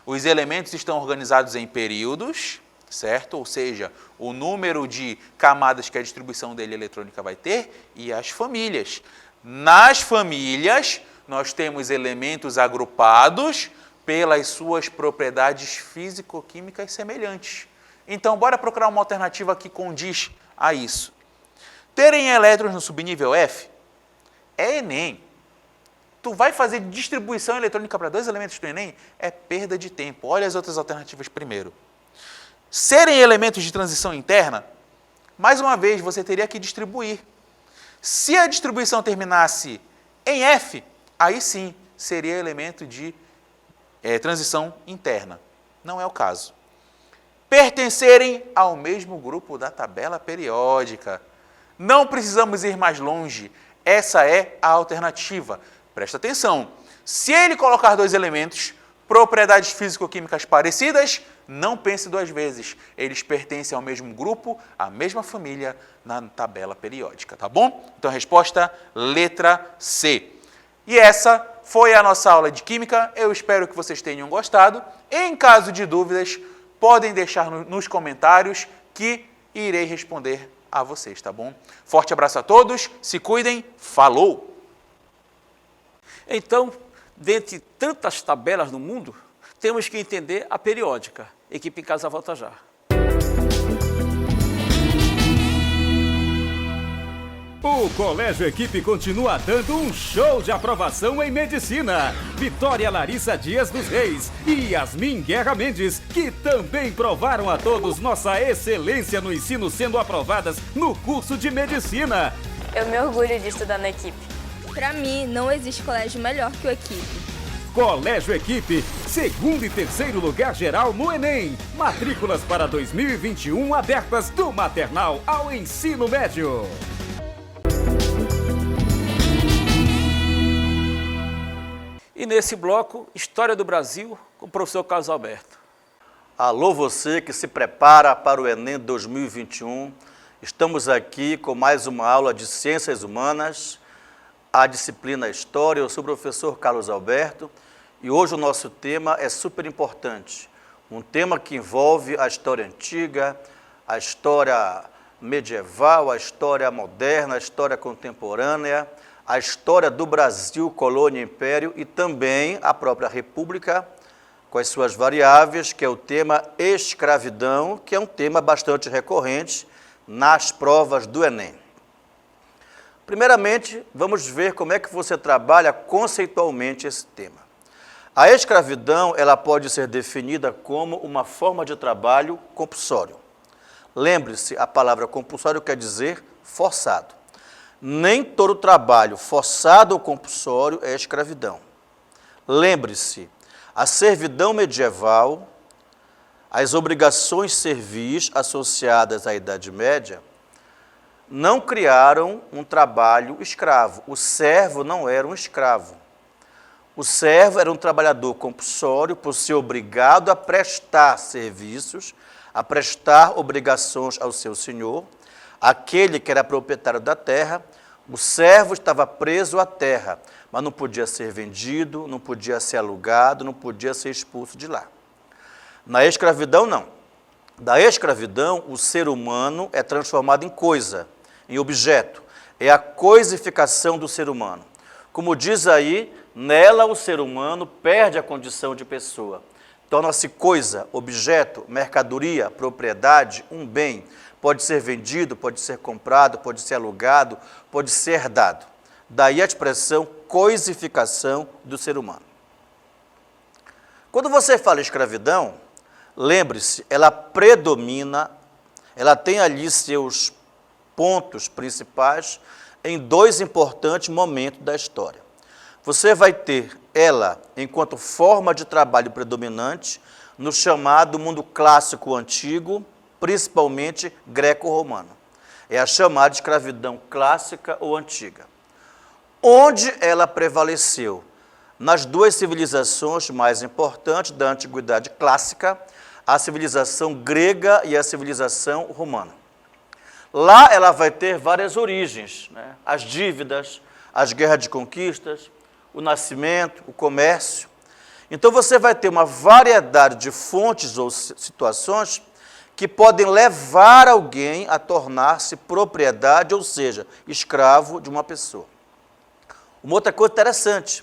Os elementos estão organizados em períodos, certo? Ou seja, o número de camadas que a distribuição dele eletrônica vai ter, e as famílias. Nas famílias, nós temos elementos agrupados pelas suas propriedades físico-químicas semelhantes. Então, bora procurar uma alternativa que condiz a isso. Terem elétrons no subnível F é Enem. Tu vai fazer distribuição eletrônica para 2 elementos do Enem? É perda de tempo. Olha as outras alternativas primeiro. Serem elementos de transição interna, mais uma vez, você teria que distribuir. Se a distribuição terminasse em F, aí sim seria elemento de transição interna. Não é o caso. Pertencerem ao mesmo grupo da tabela periódica. Não precisamos ir mais longe. Essa é a alternativa. Presta atenção. Se ele colocar 2 elementos, propriedades físico-químicas parecidas, não pense 2 vezes. Eles pertencem ao mesmo grupo, à mesma família na tabela periódica, tá bom? Então, a resposta, letra C. E essa foi a nossa aula de Química. Eu espero que vocês tenham gostado. Em caso de dúvidas, podem deixar nos comentários que irei responder a vocês, tá bom? Forte abraço a todos, se cuidem, falou! Então, dentre tantas tabelas no mundo, temos que entender a periódica. Equipe em Casa volta já. O Colégio Equipe continua dando um show de aprovação em medicina. Vitória Larissa Dias dos Reis e Yasmin Guerra Mendes, que também provaram a todos nossa excelência no ensino, sendo aprovadas no curso de medicina. Eu me orgulho de estudar na Equipe. Para mim, não existe colégio melhor que o Equipe. Colégio Equipe, 2º e 3º lugar geral no Enem. Matrículas para 2021 abertas do maternal ao ensino médio. E nesse bloco, História do Brasil, com o professor Carlos Alberto. Alô você que se prepara para o Enem 2021. Estamos aqui com mais uma aula de Ciências Humanas, a disciplina História. Eu sou o professor Carlos Alberto e hoje o nosso tema é super importante. Um tema que envolve a história antiga, a história medieval, a história moderna, a história contemporânea, a história do Brasil, colônia e império e também a própria República, com as suas variáveis, que é o tema escravidão, que é um tema bastante recorrente nas provas do Enem. Primeiramente, vamos ver como é que você trabalha conceitualmente esse tema. A escravidão, ela pode ser definida como uma forma de trabalho compulsório. Lembre-se, a palavra compulsório quer dizer forçado. Nem todo trabalho forçado ou compulsório é escravidão. Lembre-se, a servidão medieval, as obrigações servis associadas à Idade Média, não criaram um trabalho escravo. O servo não era um escravo. O servo era um trabalhador compulsório por ser obrigado a prestar serviços, a prestar obrigações ao seu senhor. Aquele que era proprietário da terra, o servo estava preso à terra, mas não podia ser vendido, não podia ser alugado, não podia ser expulso de lá. Na escravidão, não. Da escravidão, o ser humano é transformado em coisa, em objeto. É a coisificação do ser humano. Como diz aí, nela o ser humano perde a condição de pessoa. Torna-se coisa, objeto, mercadoria, propriedade, um bem. Pode ser vendido, pode ser comprado, pode ser alugado, pode ser herdado. Daí a expressão coisificação do ser humano. Quando você fala escravidão, lembre-se, ela predomina, ela tem ali seus pontos principais em dois importantes momentos da história. Você vai ter ela enquanto forma de trabalho predominante no chamado mundo clássico antigo, principalmente greco-romano. É a chamada escravidão clássica ou antiga. Onde ela prevaleceu? Nas duas civilizações mais importantes da antiguidade clássica, a civilização grega e a civilização romana. Lá ela vai ter várias origens, né? As dívidas, as guerras de conquistas, o nascimento, o comércio. Então você vai ter uma variedade de fontes ou situações que podem levar alguém a tornar-se propriedade, ou seja, escravo de uma pessoa. Uma outra coisa interessante,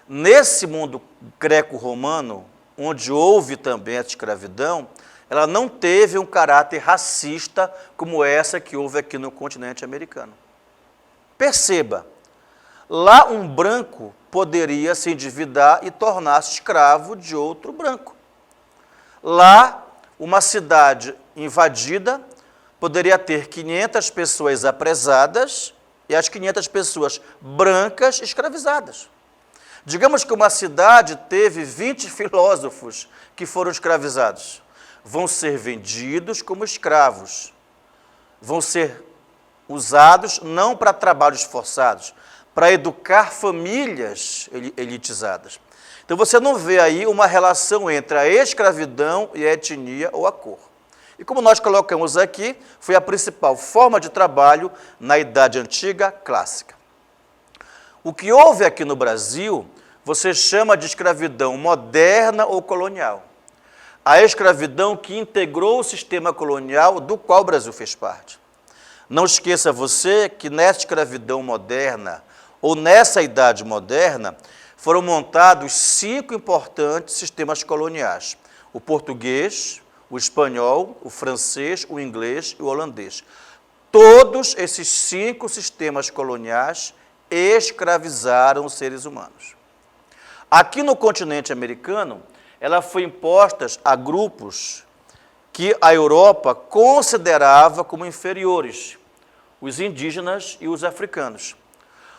nesse mundo greco-romano, onde houve também a escravidão, ela não teve um caráter racista como essa que houve aqui no continente americano. Perceba, lá um branco poderia se endividar e tornar-se escravo de outro branco. Lá, uma cidade invadida poderia ter 500 pessoas apresadas e as 500 pessoas brancas escravizadas. Digamos que uma cidade teve 20 filósofos que foram escravizados. Vão ser vendidos como escravos. Vão ser usados não para trabalhos forçados, para educar famílias elitizadas. Então você não vê aí uma relação entre a escravidão e a etnia ou a cor. E como nós colocamos aqui, foi a principal forma de trabalho na Idade Antiga clássica. O que houve aqui no Brasil, você chama de escravidão moderna ou colonial. A escravidão que integrou o sistema colonial do qual o Brasil fez parte. Não esqueça você que nessa escravidão moderna, ou nessa idade moderna, foram montados 5 importantes sistemas coloniais. O português, o espanhol, o francês, o inglês e o holandês. Todos esses 5 sistemas coloniais escravizaram os seres humanos. Aqui no continente americano, ela foi imposta a grupos que a Europa considerava como inferiores, os indígenas e os africanos.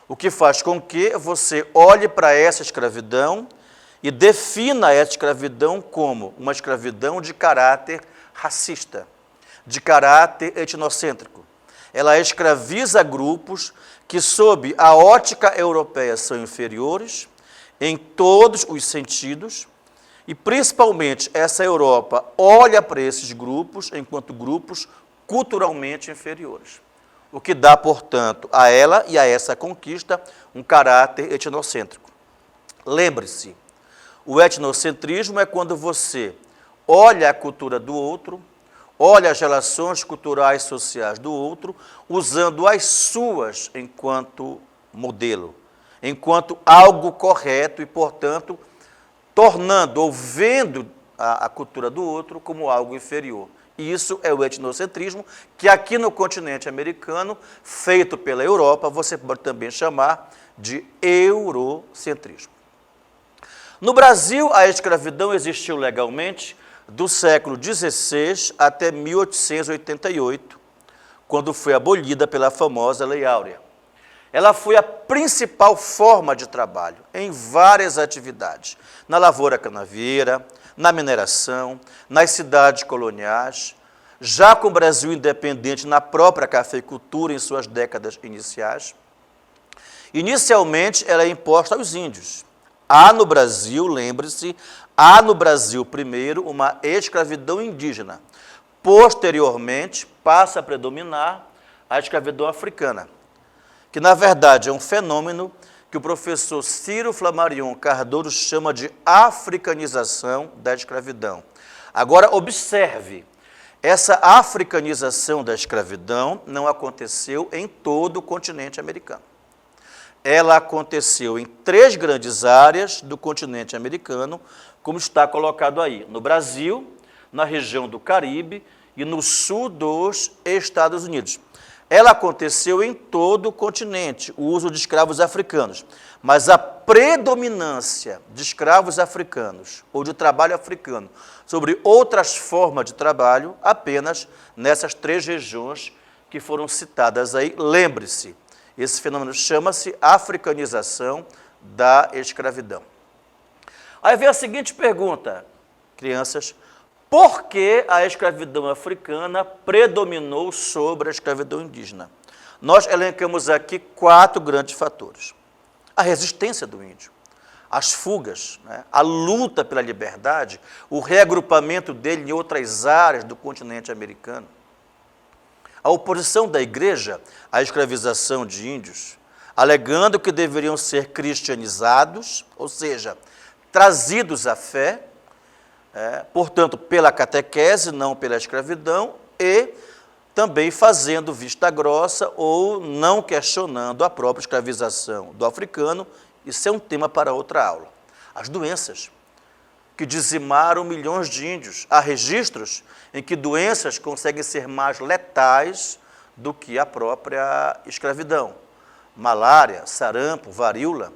O que faz com que você olhe para essa escravidão e defina essa escravidão como uma escravidão de caráter racista, de caráter etnocêntrico. Ela escraviza grupos que, sob a ótica europeia, são inferiores em todos os sentidos, e principalmente essa Europa olha para esses grupos enquanto grupos culturalmente inferiores. O que dá, portanto, a ela e a essa conquista um caráter etnocêntrico. Lembre-se, o etnocentrismo é quando você olha a cultura do outro, olha as relações culturais e sociais do outro, usando as suas enquanto modelo, enquanto algo correto e, portanto, tornando ou vendo a cultura do outro como algo inferior. E isso é o etnocentrismo, que aqui no continente americano, feito pela Europa, você pode também chamar de eurocentrismo. No Brasil, a escravidão existiu legalmente do século XVI até 1888, quando foi abolida pela famosa Lei Áurea. Ela foi a principal forma de trabalho em várias atividades, na lavoura canavieira, na mineração, nas cidades coloniais, já com o Brasil independente na própria cafeicultura em suas décadas iniciais. Inicialmente, ela é imposta aos índios. Há no Brasil, lembre-se, há no Brasil primeiro uma escravidão indígena. Posteriormente, passa a predominar a escravidão africana, que na verdade é um fenômeno que o professor Ciro Flammarion Cardoso chama de africanização da escravidão. Agora, observe, essa africanização da escravidão não aconteceu em todo o continente americano. Ela aconteceu em 3 grandes áreas do continente americano, como está colocado aí, no Brasil, na região do Caribe e no sul dos Estados Unidos. Ela aconteceu em todo o continente, o uso de escravos africanos, mas a predominância de escravos africanos ou de trabalho africano sobre outras formas de trabalho apenas nessas 3 regiões que foram citadas aí. Lembre-se, esse fenômeno chama-se africanização da escravidão. Aí vem a seguinte pergunta, crianças: por que a escravidão africana predominou sobre a escravidão indígena? Nós elencamos aqui 4 grandes fatores. A resistência do índio, as fugas, né? A luta pela liberdade, o reagrupamento dele em outras áreas do continente americano, a oposição da igreja à escravização de índios, alegando que deveriam ser cristianizados, ou seja, trazidos à fé, portanto, pela catequese, não pela escravidão, e também fazendo vista grossa ou não questionando a própria escravização do africano. Isso é um tema para outra aula. As doenças que dizimaram milhões de índios. Há registros em que doenças conseguem ser mais letais do que a própria escravidão. Malária, sarampo, varíola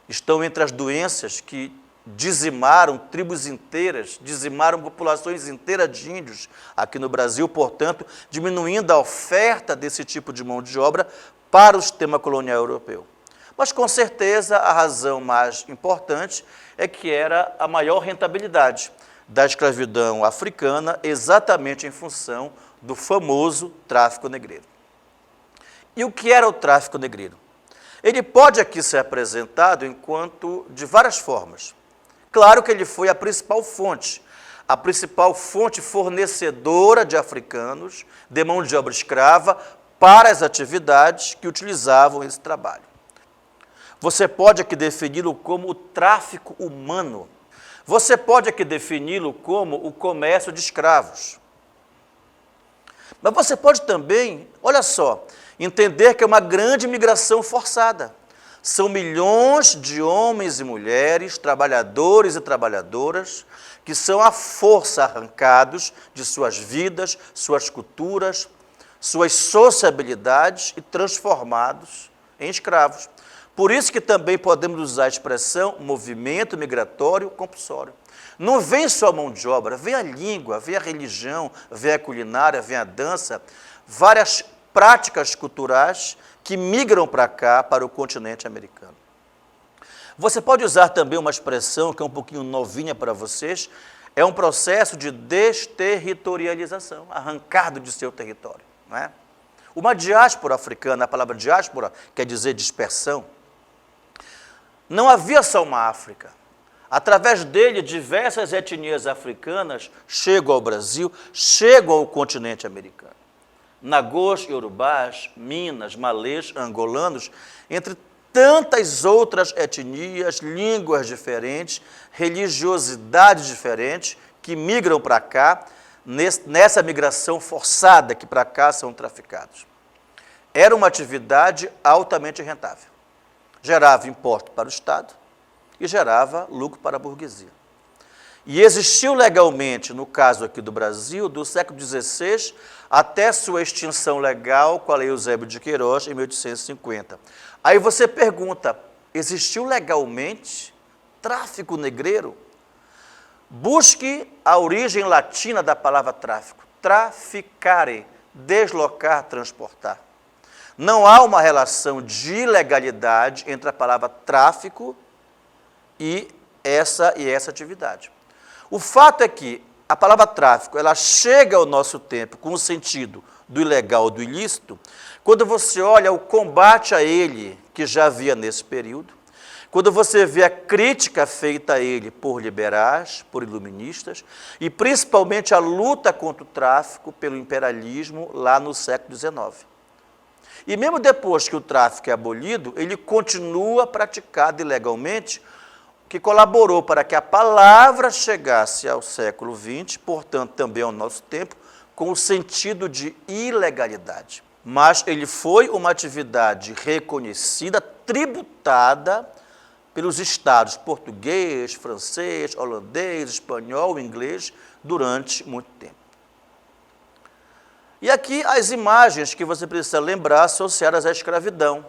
estão entre as doenças que dizimaram tribos inteiras, dizimaram populações inteiras de índios aqui no Brasil, portanto, diminuindo a oferta desse tipo de mão de obra para o sistema colonial europeu. Mas, com certeza, a razão mais importante é que era a maior rentabilidade da escravidão africana, exatamente em função do famoso tráfico negreiro. E o que era o tráfico negreiro? Ele pode aqui ser apresentado enquanto de várias formas. Claro que ele foi a principal fonte fornecedora de africanos, de mão de obra escrava, para as atividades que utilizavam esse trabalho. Você pode aqui defini-lo como o tráfico humano. Você pode aqui defini-lo como o comércio de escravos. Mas você pode também, olha só, entender que é uma grande migração forçada. São milhões de homens e mulheres, trabalhadores e trabalhadoras, que são à força arrancados de suas vidas, suas culturas, suas sociabilidades e transformados em escravos. Por isso que também podemos usar a expressão movimento migratório compulsório. Não vem só a mão de obra, vem a língua, vem a religião, vem a culinária, vem a dança, várias práticas culturais que migram para cá, para o continente americano. Você pode usar também uma expressão que é um pouquinho novinha para vocês, é um processo de desterritorialização, arrancado de seu território. Não é? Uma diáspora africana, a palavra diáspora quer dizer dispersão. Não havia só uma África. Através dele, diversas etnias africanas chegam ao Brasil, chegam ao continente americano. Nagôs, iorubás, minas, malês, angolanos, entre tantas outras etnias, línguas diferentes, religiosidades diferentes, que migram para cá, nessa migração forçada que para cá são traficados. Era uma atividade altamente rentável. Gerava imposto para o Estado e gerava lucro para a burguesia. E existiu legalmente, no caso aqui do Brasil, do século XVI até sua extinção legal com a Lei Eusébio de Queiroz, em 1850. Aí você pergunta, existiu legalmente tráfico negreiro. Busque a origem latina da palavra tráfico. Traficare, deslocar, transportar. Não há uma relação de ilegalidade entre a palavra tráfico e essa atividade. O fato é que a palavra tráfico, ela chega ao nosso tempo com o sentido do ilegal, do ilícito, quando você olha o combate a ele que já havia nesse período, quando você vê a crítica feita a ele por liberais, por iluministas, e principalmente a luta contra o tráfico pelo imperialismo lá no século XIX. E mesmo depois que o tráfico é abolido, ele continua praticado ilegalmente, que colaborou para que a palavra chegasse ao século XX, portanto também ao nosso tempo, com o sentido de ilegalidade. Mas ele foi uma atividade reconhecida, tributada pelos estados português, francês, holandês, espanhol, inglês, durante muito tempo. E aqui as imagens que você precisa lembrar associadas à escravidão.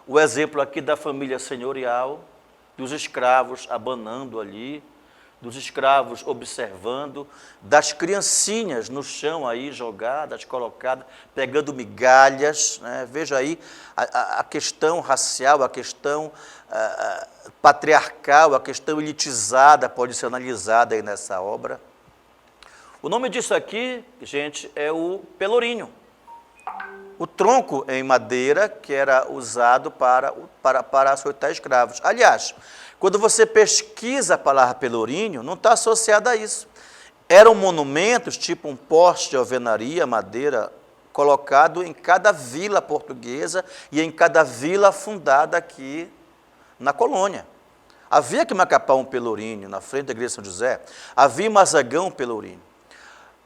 O exemplo aqui da família senhorial, dos escravos abanando ali, dos escravos observando, das criancinhas no chão aí jogadas, colocadas, pegando migalhas, né? Veja aí a questão racial, a questão patriarcal, a questão elitizada pode ser analisada aí nessa obra. O nome disso aqui, gente, é o pelourinho. O tronco em madeira que era usado para açoitar escravos. Aliás, quando você pesquisa a palavra pelourinho, não está associada a isso. Eram monumentos, tipo um poste de alvenaria, madeira, colocado em cada vila portuguesa e em cada vila fundada aqui na colônia. Havia aqui em Macapá um pelourinho, na frente da igreja de São José. Havia em Mazagão um pelourinho.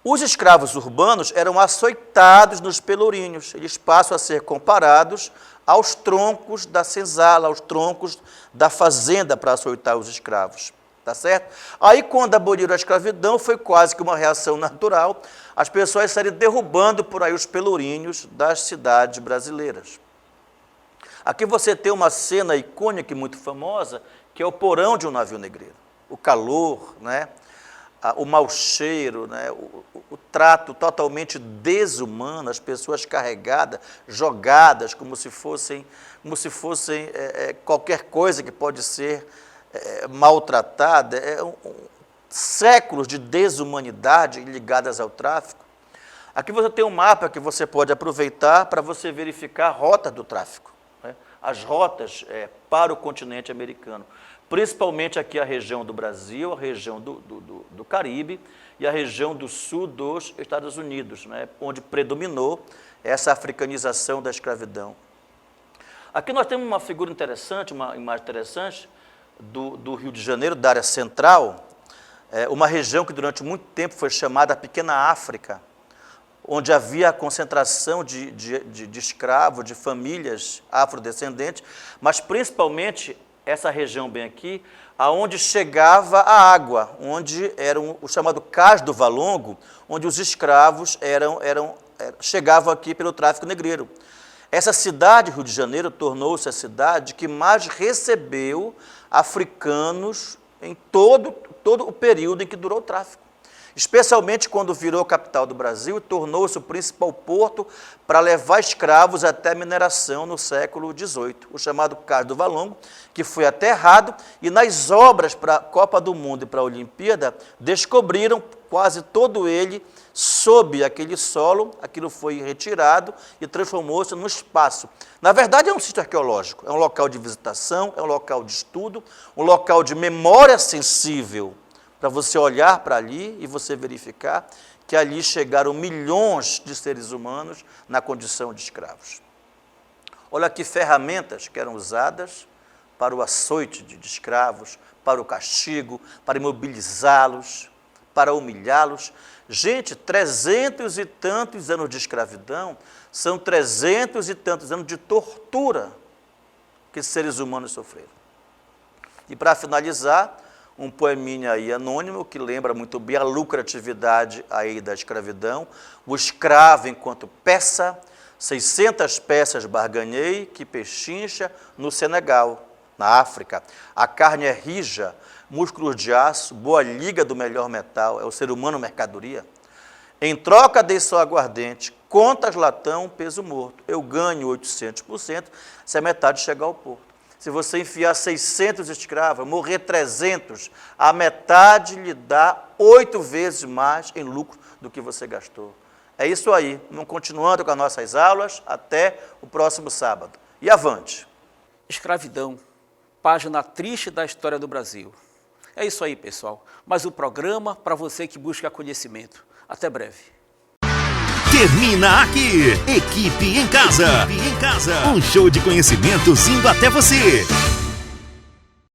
Os escravos urbanos eram açoitados nos pelourinhos. Eles passam a ser comparados aos troncos da senzala, aos troncos da fazenda para açoitar os escravos. Tá certo? Aí, quando aboliram a escravidão, foi quase que uma reação natural. As pessoas saíram derrubando por aí os pelourinhos das cidades brasileiras. Aqui você tem uma cena icônica e muito famosa, que é o porão de um navio negreiro. O calor, né? O mau cheiro, né? O trato totalmente desumano, as pessoas carregadas, jogadas, como se fossem qualquer coisa que pode ser maltratada. Séculos de desumanidade ligadas ao tráfico. Aqui você tem um mapa que você pode aproveitar para você verificar a rota do tráfico, né? As rotas para o continente americano. Principalmente aqui a região do Brasil, a região do Caribe e a região do sul dos Estados Unidos, né, onde predominou essa africanização da escravidão. Aqui nós temos uma figura interessante, uma imagem interessante do Rio de Janeiro, da área central, uma região que durante muito tempo foi chamada Pequena África, onde havia a concentração de escravos, de famílias afrodescendentes, mas principalmente essa região bem aqui, aonde chegava a água, onde era o chamado Cais do Valongo, onde os escravos chegavam aqui pelo tráfico negreiro. Essa cidade, Rio de Janeiro, tornou-se a cidade que mais recebeu africanos em todo o período em que durou o tráfico. Especialmente quando virou capital do Brasil, tornou-se o principal porto para levar escravos até a mineração no século XVIII, o chamado Cais do Valongo, que foi aterrado, e nas obras para a Copa do Mundo e para a Olimpíada, descobriram quase todo ele sob aquele solo. Aquilo foi retirado e transformou-se num espaço. Na verdade, é um sítio arqueológico, é um local de visitação, é um local de estudo, um local de memória sensível, para você olhar para ali e você verificar que ali chegaram milhões de seres humanos na condição de escravos. Olha aqui ferramentas que eram usadas para o açoite de escravos, para o castigo, para imobilizá-los, para humilhá-los. Gente, 300 e tantos anos de escravidão são 300 e tantos anos de tortura que seres humanos sofreram. E para finalizar, um poeminha aí anônimo que lembra muito bem a lucratividade aí da escravidão. O escravo enquanto peça, 600 peças barganhei, que pechincha no Senegal, na África. A carne é rija, músculos de aço, boa liga do melhor metal, é o ser humano mercadoria. Em troca desse seu aguardente, contas latão, peso morto. Eu ganho 800% se a metade chegar ao porto. Se você enfiar 600 escravos, morrer 300, a metade lhe dá 8 vezes mais em lucro do que você gastou. É isso aí. Vamos continuando com as nossas aulas. Até o próximo sábado. E avante! Escravidão, página triste da história do Brasil. É isso aí, pessoal. Mais um programa para você que busca conhecimento. Até breve. Termina aqui. Equipe em Casa. Um show de conhecimentos indo até você.